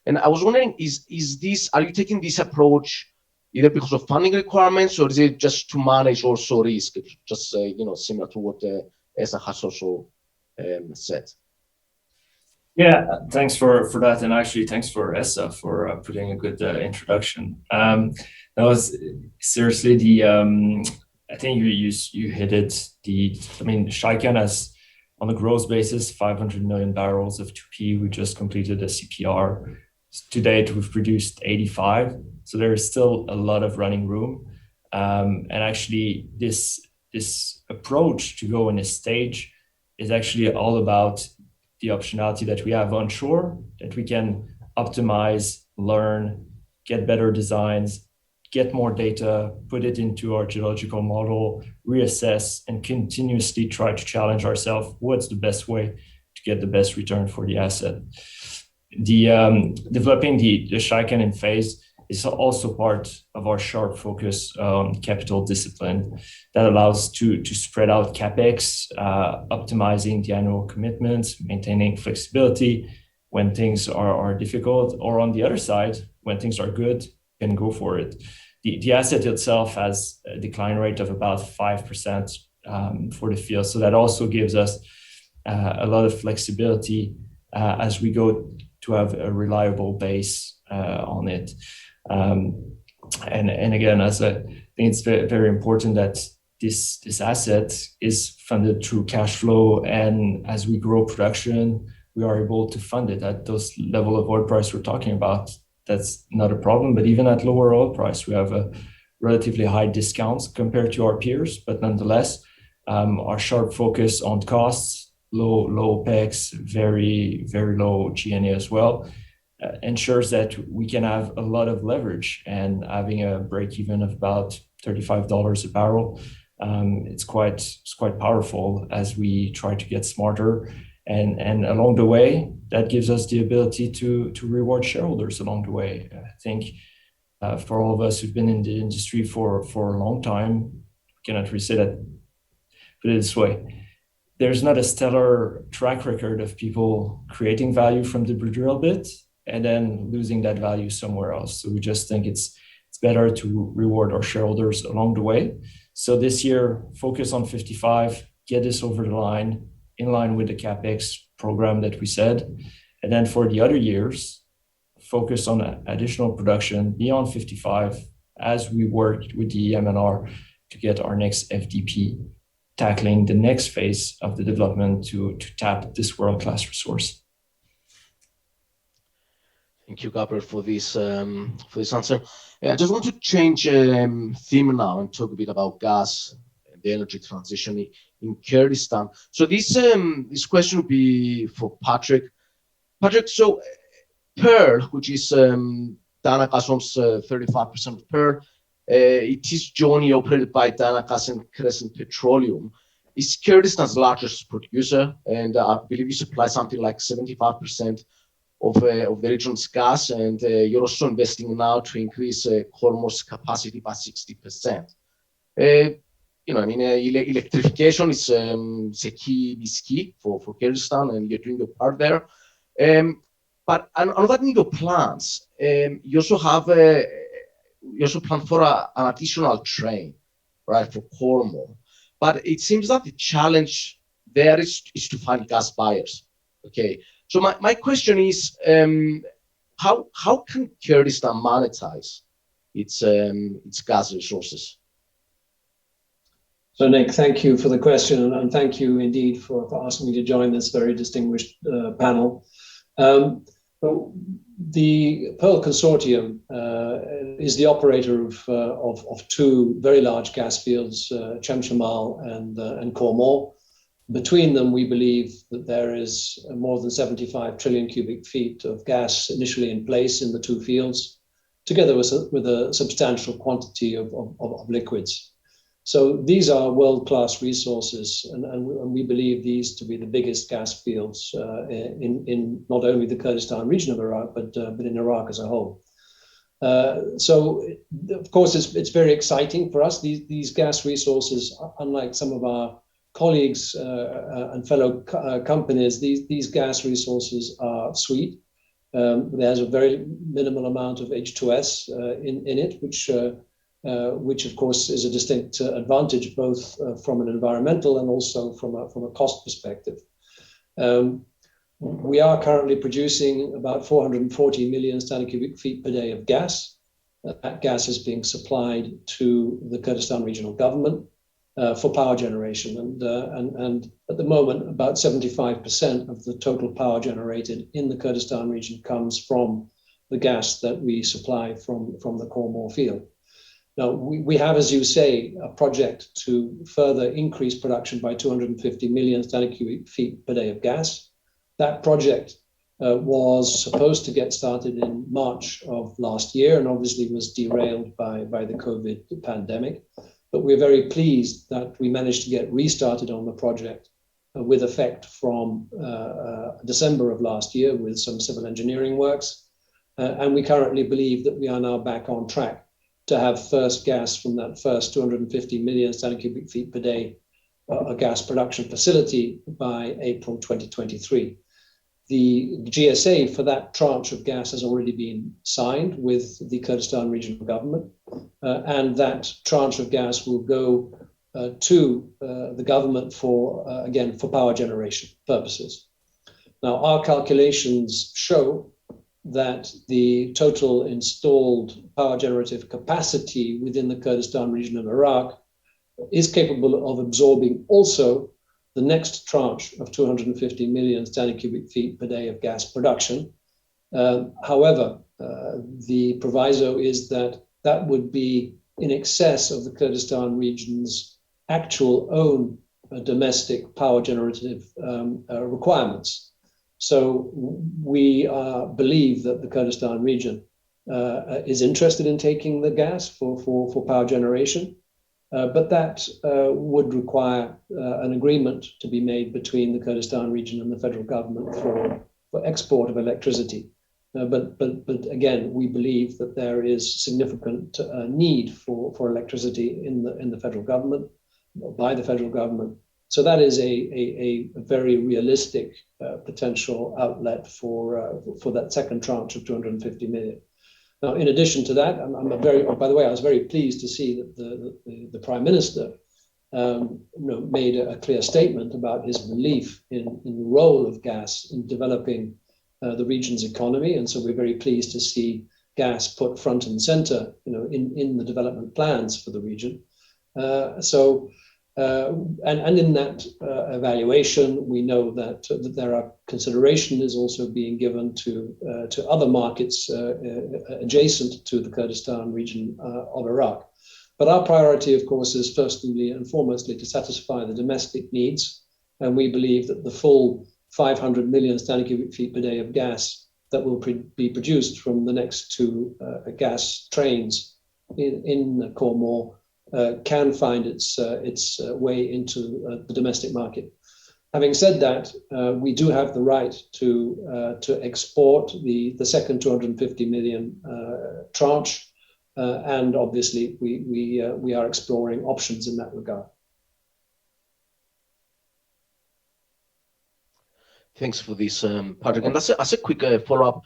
And I was wondering, are you taking this approach either because of funding requirements, or is it just to manage also risk, just similar to what Esa has also said? Yeah, thanks for that, and actually thanks for Esa for putting a good introduction. That was seriously I think you hit it. Chaikan has, on a gross basis, 500 million barrels of 2P. We just completed a CPR, To date, we've produced 85. So there is still a lot of running room. And actually, this approach to go in a stage is actually all about the optionality that we have onshore, that we can optimize, learn, get better designs, get more data, put it into our geological model, reassess, and continuously try to challenge ourselves. What's the best way to get the best return for the asset? Developing the Shaikan phase is also part of our sharp focus on capital discipline that allows to spread out CapEx, optimizing the annual commitments, maintaining flexibility when things are difficult, or on the other side, when things are good, can go for it. The asset itself has a decline rate of about 5% for the field. So that also gives us a lot of flexibility as we go to have a reliable base on it. And again, I think it's very, very important that this asset is funded through cash flow, and as we grow production, we are able to fund it at those level of oil price we're talking about. That's not a problem, but even at lower oil price, we have a relatively high discounts compared to our peers. But nonetheless, our sharp focus on costs, low OPEX, very, very low G&A as well, ensures that we can have a lot of leverage, and having a break even of about $35 a barrel. It's quite powerful as we try to get smarter, and along the way, that gives us the ability to reward shareholders along the way. I think for all of us who've been in the industry for a long time, we cannot really say that, put it this way, there's not a stellar track record of people creating value from the drill bit and then losing that value somewhere else. So we just think it's better to reward our shareholders along the way. So this year, focus on 55, get this over the line, in line with the CapEx program that we said. And then for the other years, focus on additional production beyond 55 as we work with the MNR to get our next FDP, tackling the next phase of the development to tap this world-class resource. Thank you, Gabriel, for this answer. I just want to change theme now and talk a bit about gas and the energy transition in Kurdistan. So this question will be for Patrick. Patrick, so Pearl, which is Danagas owns 35% of Pearl, it is jointly operated by Danagas and Crescent Petroleum. It's Kurdistan's largest producer, and I believe you supply something like 75% of the region's gas, and you're also investing now to increase Khormor's capacity by 60%. Electrification is key for Kurdistan, and you're doing your part there. But regarding your plans, you also plan for an additional train, right, for Khormor. But it seems that the challenge there is to find gas buyers. Okay, so my question is, how can Kurdistan monetize its gas resources? So Nick, thank you for the question, and thank you indeed for asking me to join this very distinguished panel. The Pearl Consortium is the operator of two very large gas fields, Chemchemal and Khormor. Between them, we believe that there is more than 75 trillion cubic feet of gas initially in place in the two fields, together with a substantial quantity of liquids. So these are world-class resources, and we believe these to be the biggest gas fields in not only the Kurdistan region of Iraq, but in Iraq as a whole. So, of course, it's very exciting for us. These gas resources, unlike some of our colleagues and fellow companies, these gas resources are sweet. There's a very minimal amount of H2S in it, which of course is a distinct advantage both from an environmental and also from a cost perspective. We are currently producing about 440 million standard cubic feet per day of gas. That gas is being supplied to the Kurdistan regional government for power generation, and at the moment about 75% of the total power generated in the Kurdistan region comes from the gas that we supply from the Khor field. Now, we have, as you say, a project to further increase production by 250 million standard cubic feet per day of gas. That project was supposed to get started in March of last year and obviously was derailed by the COVID pandemic. But we're very pleased that we managed to get restarted on the project with effect from December of last year with some civil engineering works. And we currently believe that we are now back on track to have first gas from that first 250 million standard cubic feet per day a gas production facility by April 2023. The GSA for that tranche of gas has already been signed with the Kurdistan regional government, and that tranche of gas will go to the government for, again, for power generation purposes. Now, our calculations show that the total installed power generative capacity within the Kurdistan region of Iraq is capable of absorbing also the next tranche of 250 million standard cubic feet per day of gas production. However, the proviso is that that would be in excess of the Kurdistan region's actual own domestic power generative requirements. So we believe that the Kurdistan region is interested in taking the gas for power generation, but that would require an agreement to be made between the Kurdistan region and the federal government for export of electricity. But again, we believe that there is significant need for electricity in the federal government, by the federal government. So that is a very realistic potential outlet for that second tranche of 250 million. Now, in addition to that, by the way, I was very pleased to see that the Prime Minister made a clear statement about his belief in the role of gas in developing the region's economy, and so we're very pleased to see gas put front and center, in the development plans for the region. And in that evaluation, we know that there are consideration is also being given to other markets adjacent to the Kurdistan region of Iraq. But our priority, of course, is firstly and foremostly to satisfy the domestic needs, and we believe that the full 500 million standard cubic feet per day of gas that will be produced from the next two gas trains in Khor can find its way into the domestic market. Having said that, we do have the right to export the second 250 million tranche, and obviously we are exploring options in that regard. Thanks for this, Patrick. And as a quick follow-up,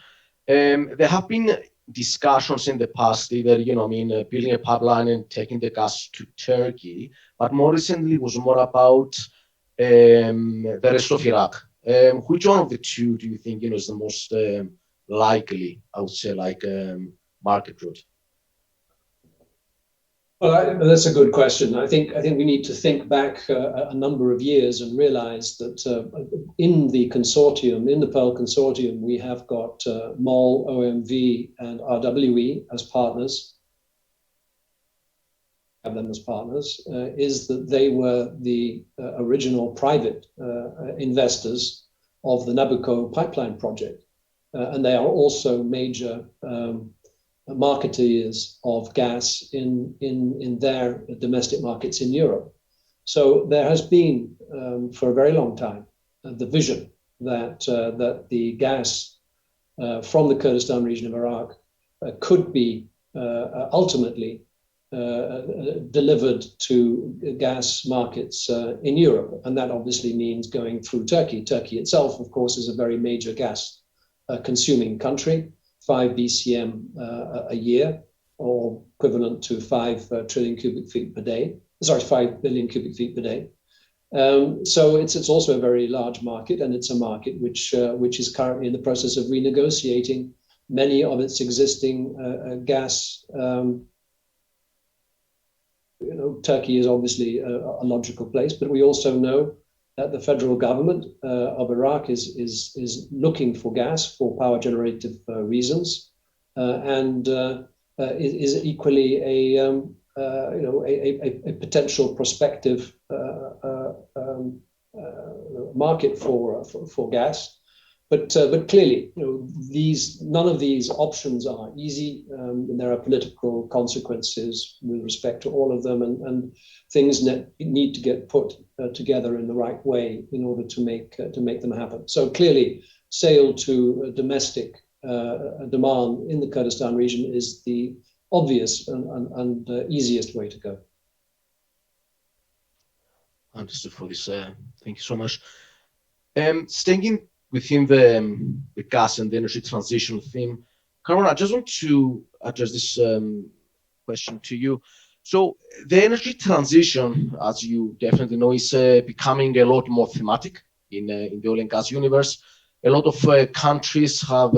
there have been discussions in the past, either building a pipeline and taking the gas to Turkey, but more recently it was more about the rest of Iraq. Which one of the two do you think is the most likely, I would say, market route? Well, that's a good question. I think we need to think back a number of years and realize that in the consortium, in the Pearl consortium, we have got MOL, OMV, and RWE as partners. Have them as partners is that they were the original private investors of the Nabucco pipeline project, and they are also major marketeers of gas in their domestic markets in Europe. So there has been for a very long time the vision that the gas from the Kurdistan region of Iraq could be ultimately delivered to gas markets in Europe, and that obviously means going through Turkey. Turkey itself, of course, is a very major gas consuming country. 5 BCM a year, or equivalent to 5 trillion cubic feet per day. Sorry, 5 billion cubic feet per day. So it's also a very large market, and it's a market which is currently in the process of renegotiating many of its existing gas. Turkey is obviously a logical place, but we also know that the federal government of Iraq is looking for gas for power generative reasons. and is equally a potential prospective market for gas. But clearly, none of these options are easy, and there are political consequences with respect to all of them, and things need to get put together in the right way in order to make them happen. So clearly, sale to domestic demand in the Kurdistan region is the obvious and easiest way to go. Understood for this. Thank you so much. Staying within the gas and the energy transition theme, Karwan, I just want to address this question to you. So the energy transition, as you definitely know, is becoming a lot more thematic in the oil and gas universe. A lot of countries have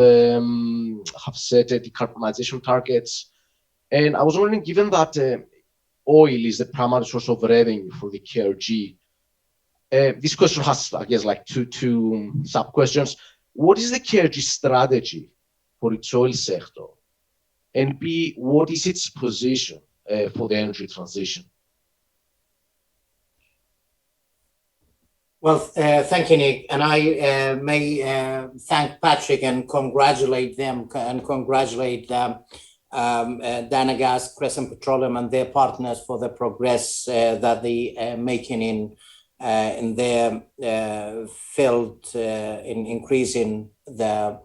set decarbonization targets. And I was wondering, given that oil is the primary source of revenue for the KRG, this question has, I guess, like two sub-questions. What is the KRG strategy for its oil sector? And B, what is its position for the energy transition? Well, thank you, Nick. And I may thank Patrick and congratulate them and congratulate Dana Gas, Crescent Petroleum, and their partners for the progress that they are making in their field in increasing the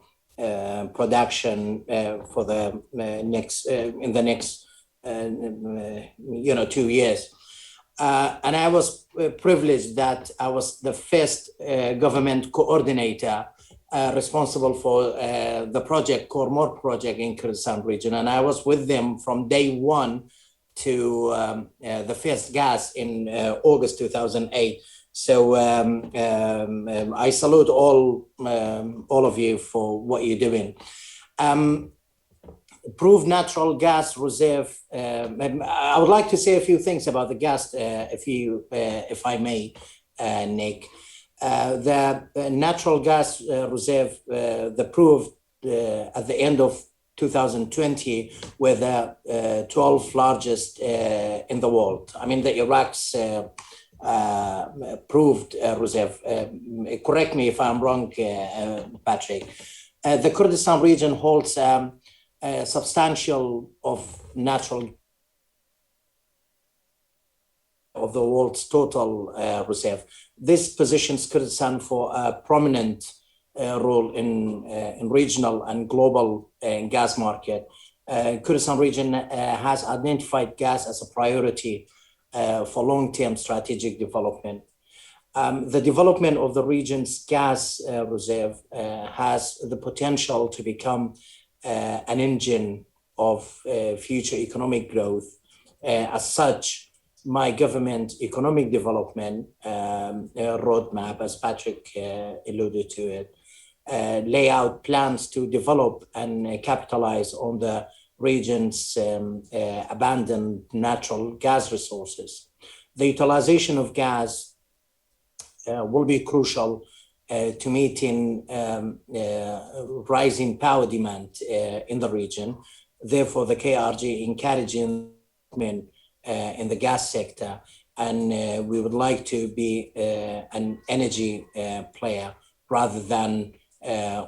production for the next 2 years. And I was privileged that I was the first government coordinator responsible for the project, Kormor project in Kurdistan region. And I was with them from day one to the first gas in August 2008. So I salute all of you for what you're doing. Proved natural gas reserve. I would like to say a few things about the gas, if I may, Nick. The natural gas reserve, the proved at the end of 2020 were the 12th largest in the world. I mean, the Iraq's proved reserve. Correct me if I'm wrong, Patrick. The Kurdistan region holds substantial of natural of the world's total reserve. This positions Kurdistan for a prominent role in regional and global gas market. Kurdistan region has identified gas as a priority for long-term strategic development. The development of the region's gas reserve has the potential to become an engine of future economic growth. As such, my government economic development roadmap, as Patrick alluded to it, lay out plans to develop and capitalize on the region's abandoned natural gas resources. The utilization of gas will be crucial to meeting rising power demand in the region. Therefore, the KRG encouraging in the gas sector, and we would like to be an energy player rather than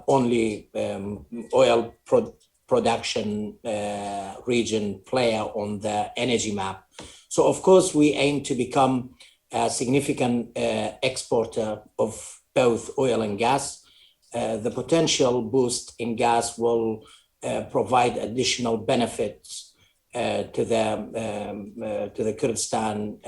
only oil production region player on the energy map. So of course we aim to become a significant exporter of both oil and gas. The potential boost in gas will provide additional benefits to the Kurdistan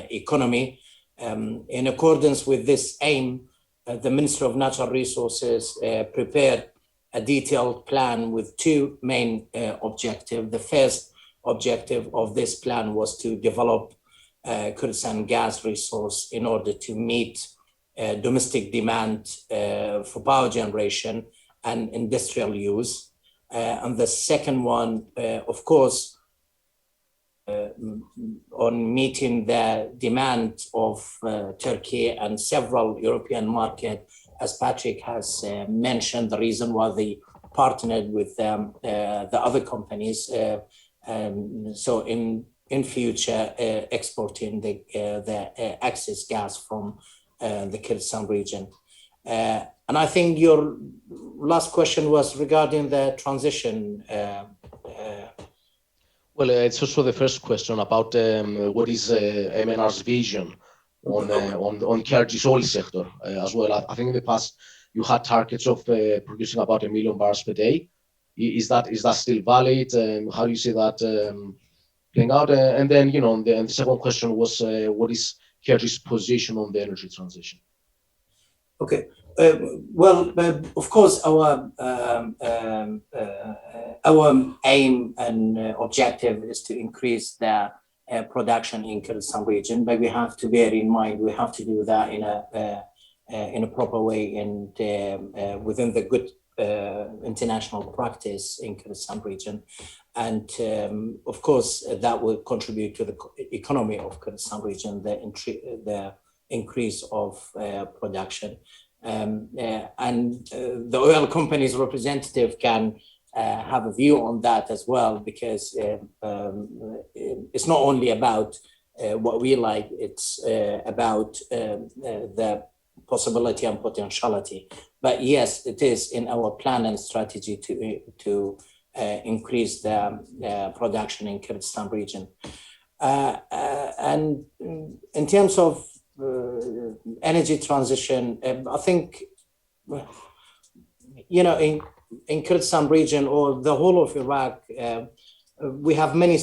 economy. In accordance with this aim, the Ministry of Natural Resources prepared a detailed plan with two main objectives. The first objective of this plan was to develop Kurdistan gas resource in order to meet domestic demand for power generation and industrial use. And the second one, of course, on meeting the demand of Turkey and several European markets, as Patrick has mentioned, the reason why the partnered with the other companies. So in future, exporting the excess gas from the Kurdistan region. And I think your last question was regarding the transition. Well, it's also the first question about what is MNR's vision on Kurdish oil sector as well. I think in the past you had targets of producing about 1 million barrels per day. Is that still valid? How do you see that playing out? And then, you know, the second question was what is Kurdish position on the energy transition? Okay. Well, of course, our aim and objective is to increase the production in Kurdistan region, but we have to bear in mind we have to do that in a proper way and within the good international practice in Kurdistan region, and of course that will contribute to the economy of Kurdistan region, the increase of production. And the oil company's representative can have a view on that as well, because it's not only about what we like, it's about the possibility and potentiality. But yes, it is in our plan and strategy to increase the production in Kurdistan region. And in terms of energy transition, I think, you know, in Kurdistan region or the whole of Iraq, we have many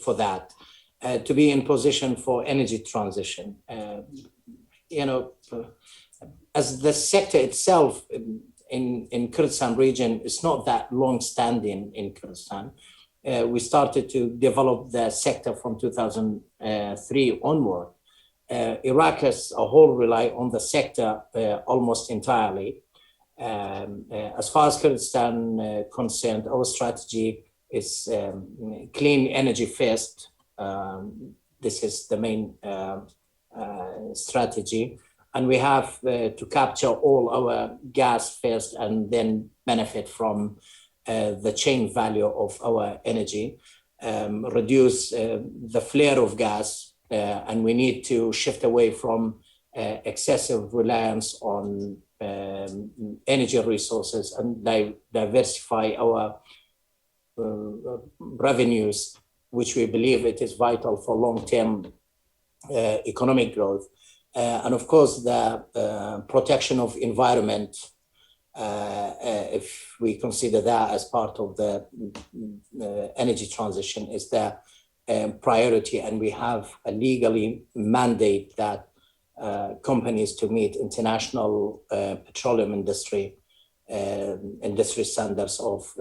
for that to be in position for energy transition. You know, as the sector itself in Kurdistan region is not that long-standing in Kurdistan. We started to develop the sector from 2003 onward. Iraq as a whole rely on the sector almost entirely. As far as Kurdistan concerned, our strategy is clean energy first. This is the main strategy. And we have to capture all our gas first and then benefit from the chain value of our energy, reduce the flare of gas, and we need to shift away from excessive reliance on energy resources and diversify our revenues, which we believe it is vital for long-term economic growth. And of course, the protection of environment, if we consider that as part of the energy transition, is the priority. And we have a legally mandate that companies to meet international petroleum industry standards of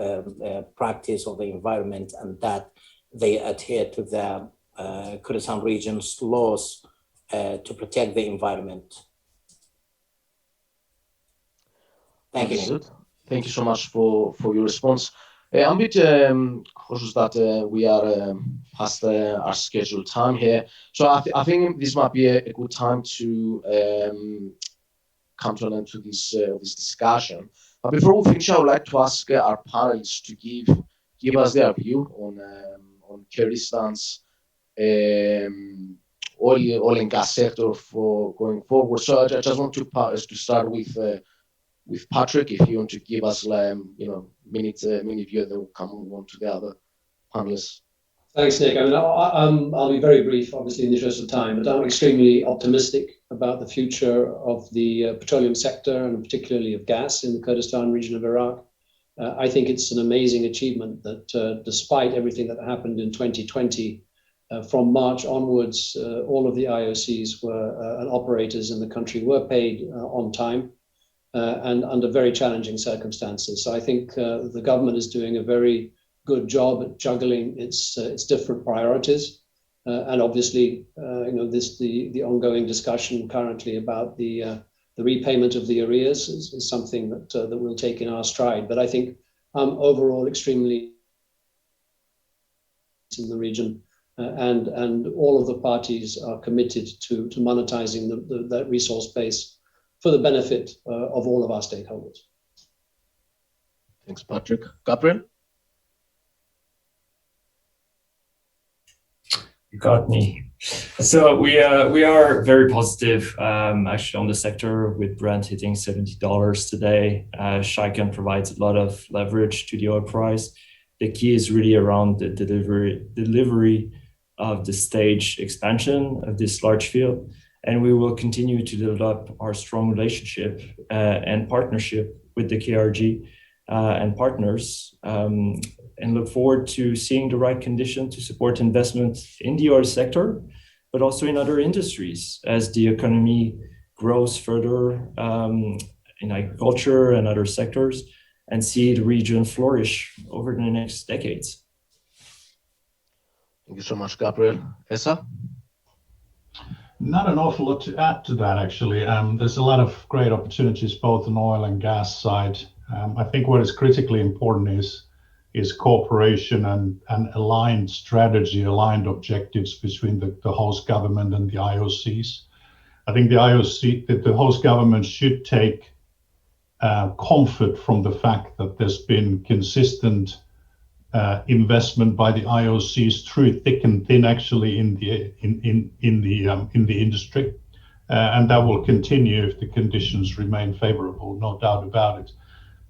practice of the environment, and that they adhere to the Kurdistan region's laws to protect the environment. Thank you. Thank you so much for your response. I'm a bit cautious that we are past our scheduled time here. So I think this might be a good time to come to an end to this discussion. But before we finish, I would like to ask our panelists to give us their view on Kurdistan's oil and gas sector for going forward. So I just want to start with Patrick, if you want to give us minute view, then we'll come on to the other panelists. Thanks, Nick. I mean, I'll be very brief, obviously, in the interest of time, but I'm extremely optimistic about the future of the petroleum sector and particularly of gas in the Kurdistan region of Iraq. I think it's an amazing achievement that despite everything that happened in 2020, from March onwards, all of the IOCs and operators in the country were paid on time and under very challenging circumstances. So I think the government is doing a very good job at juggling its different priorities, and obviously, the ongoing discussion currently about the repayment of the arrears is something that we'll take in our stride. But I think overall extremely in the region, and all of the parties are committed to monetizing that resource base for the benefit of all of our stakeholders. Thanks, Patrick. Gabriel? You got me. So we are very positive actually on the sector, with Brent hitting $70 today. Shaikan provides a lot of leverage to the oil price. The key is really around the delivery of the stage expansion of this large field, and we will continue to develop our strong relationship and partnership with the KRG and partners, and look forward to seeing the right condition to support investment in the oil sector, but also in other industries as the economy grows further in agriculture and other sectors, and see the region flourish over the next decades. Thank you so much, Gabriel. Esa? Not an awful lot to add to that, actually. There's a lot of great opportunities both on oil and gas side. I think what is critically important is cooperation and aligned strategy, aligned objectives between the host government and the IOCs. I think the host government should take comfort from the fact that there's been consistent investment by the IOCs through thick and thin, actually, in the industry, and that will continue if the conditions remain favorable, no doubt about it.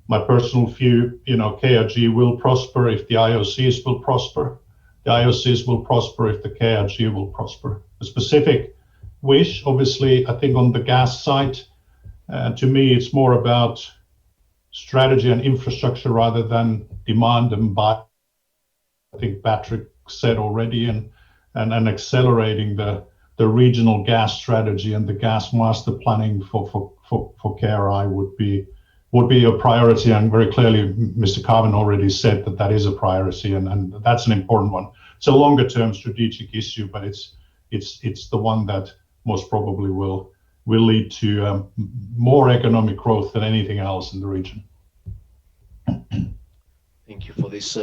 My personal view, KRG will prosper if the IOCs will prosper. The IOCs will prosper if the KRG will prosper. A specific wish, obviously, I think on the gas side, to me, it's more about strategy and infrastructure rather than demand and buy. I think Patrick said already, and accelerating the regional gas strategy and the gas master planning for KRI would be a priority, and very clearly Mr. Karwan already said that is a priority, and that's an important one. It's a longer term strategic issue, but it's the one that most probably will lead to more economic growth than anything else in the region. Thank you for this,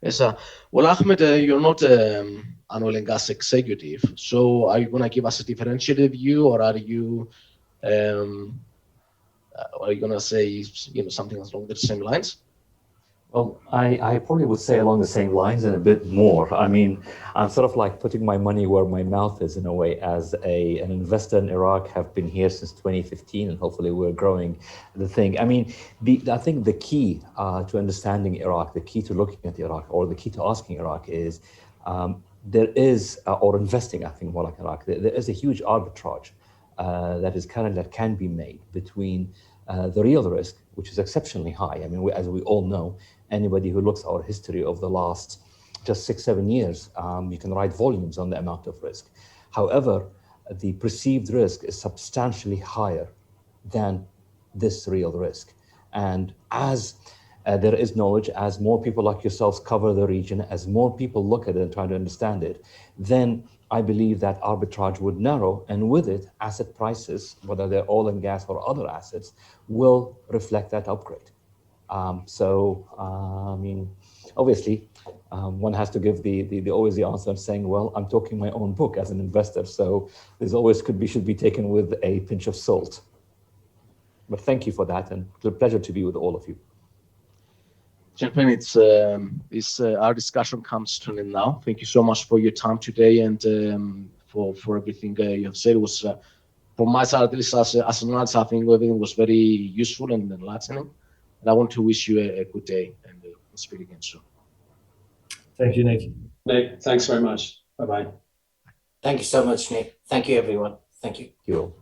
Esa. Well, Ahmed, you're not an oil and gas executive, so are you going to give us a differentiated view, or are you going to say something along the same lines? Well, I probably would say along the same lines and a bit more. I mean, I'm sort of like putting my money where my mouth is in a way. As an investor in Iraq, have been here since 2015, and hopefully we're growing the thing. I mean, I think the key to understanding Iraq, the key to looking at Iraq, or the key to asking Iraq is there is, or investing, I think more like Iraq, there is a huge arbitrage that can be made between the real risk, which is exceptionally high. I mean, as we all know, anybody who looks at our history of the last just 6-7 years, you can write volumes on the amount of risk. However, the perceived risk is substantially higher than this real risk. And as there is knowledge, as more people like yourselves cover the region, as more people look at it and try to understand it, then I believe that arbitrage would narrow, and with it, asset prices, whether they're oil and gas or other assets, will reflect that upgrade. I mean, obviously, one has to give always the answer of saying, well, I'm talking my own book as an investor, so there's always should be taken with a pinch of salt. But thank you for that, and it's a pleasure to be with all of you. Gentlemen, our discussion comes to an end now. Thank you so much for your time today, and for everything you have said. It was, from my side, at least as an analyst, I think everything was very useful and enlightening. And I want to wish you a good day, and we'll speak again soon. Thank you, Nick. Nick, thanks very much. Bye-bye. Thank you so much, Nick. Thank you, everyone. Thank you. You all.